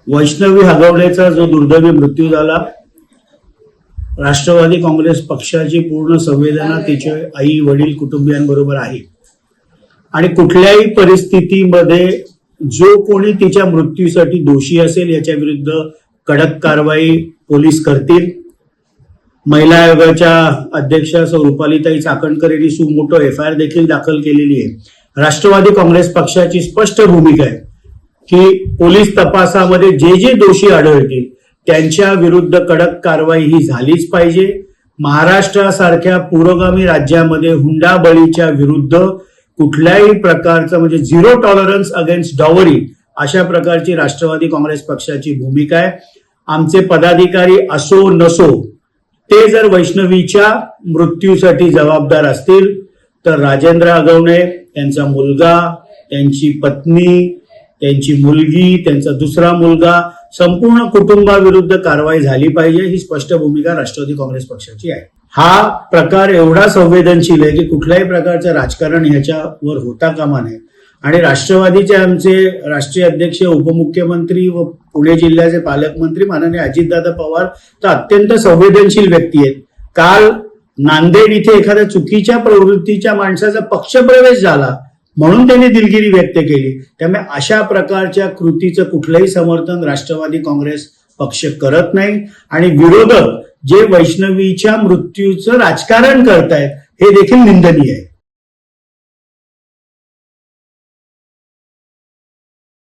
वैष्णवी हगवणेचा जो दुर्दैवी मृत्यू झाला, राष्ट्रवादी काँग्रेस पक्षाची पूर्ण संवेदना तिचे आई वडील कुटुंबियांबरोबर आहे आणि कुठल्याही परिस्थितीमध्ये जो कोणी तिच्या मृत्यूसाठी दोषी असेल याच्या विरुद्ध कडक कारवाई पोलीस करतील. महिला आयोगाच्या अध्यक्षा सौ रुपालीताई चाकणकर यांनी सुमोटो FIR देखील दाखल केलेली आहे. राष्ट्रवादी काँग्रेस पक्षाची स्पष्ट भूमिका आहे की पोलीस तपासामध्ये जे जे दोषी आढळतील त्यांच्या विरुद्ध कडक कारवाई ही झालीच पाहिजे. महाराष्ट्रासारख्या पुरोगामी राज्यामध्ये हुंडाबळीच्या विरुद्ध कुठल्याही प्रकारचं म्हणजे झिरो टॉलरन्स अगेन्स्ट डॉवरी अशा प्रकारची राष्ट्रवादी काँग्रेस पक्षाची भूमिका आहे. आमचे पदाधिकारी असो नसो ते जर वैष्णवीच्या मृत्यूसाठी जबाबदार असतील तर राजेंद्र हगवणे, त्यांचा मुलगा, त्यांची पत्नी, त्यांची मुलगी, त्यांचा दुसरा मुलगा, संपूर्ण कुटुंबाविरुद्ध कारवाई झाली पाहिजे ही स्पष्ट भूमिका राष्ट्रवादी काँग्रेस पक्षाची आहे. हा प्रकार एवढा संवेदनशील आहे की कुठल्याही प्रकारचं राजकारण ह्याच्यावर होता कामा नये आणि राष्ट्रवादीचे आमचे राष्ट्रीय अध्यक्ष, उपमुख्यमंत्री व पुणे जिल्ह्याचे पालकमंत्री माननीय अजितदादा पवार तर अत्यंत संवेदनशील व्यक्ती आहेत. काल नांदेड इथे एखाद्या चुकीच्या प्रवृत्तीच्या माणसाचा पक्षप्रवेश झाला म्हणून त्यांनी दिलगिरी व्यक्त केली. त्यामुळे अशा प्रकारच्या कृतीचं कुठलंही समर्थन राष्ट्रवादी काँग्रेस पक्ष करत नाही आणि विरोधक जे वैष्णवीच्या मृत्यूचं राजकारण करतायत हे देखील निंदनीय आहे.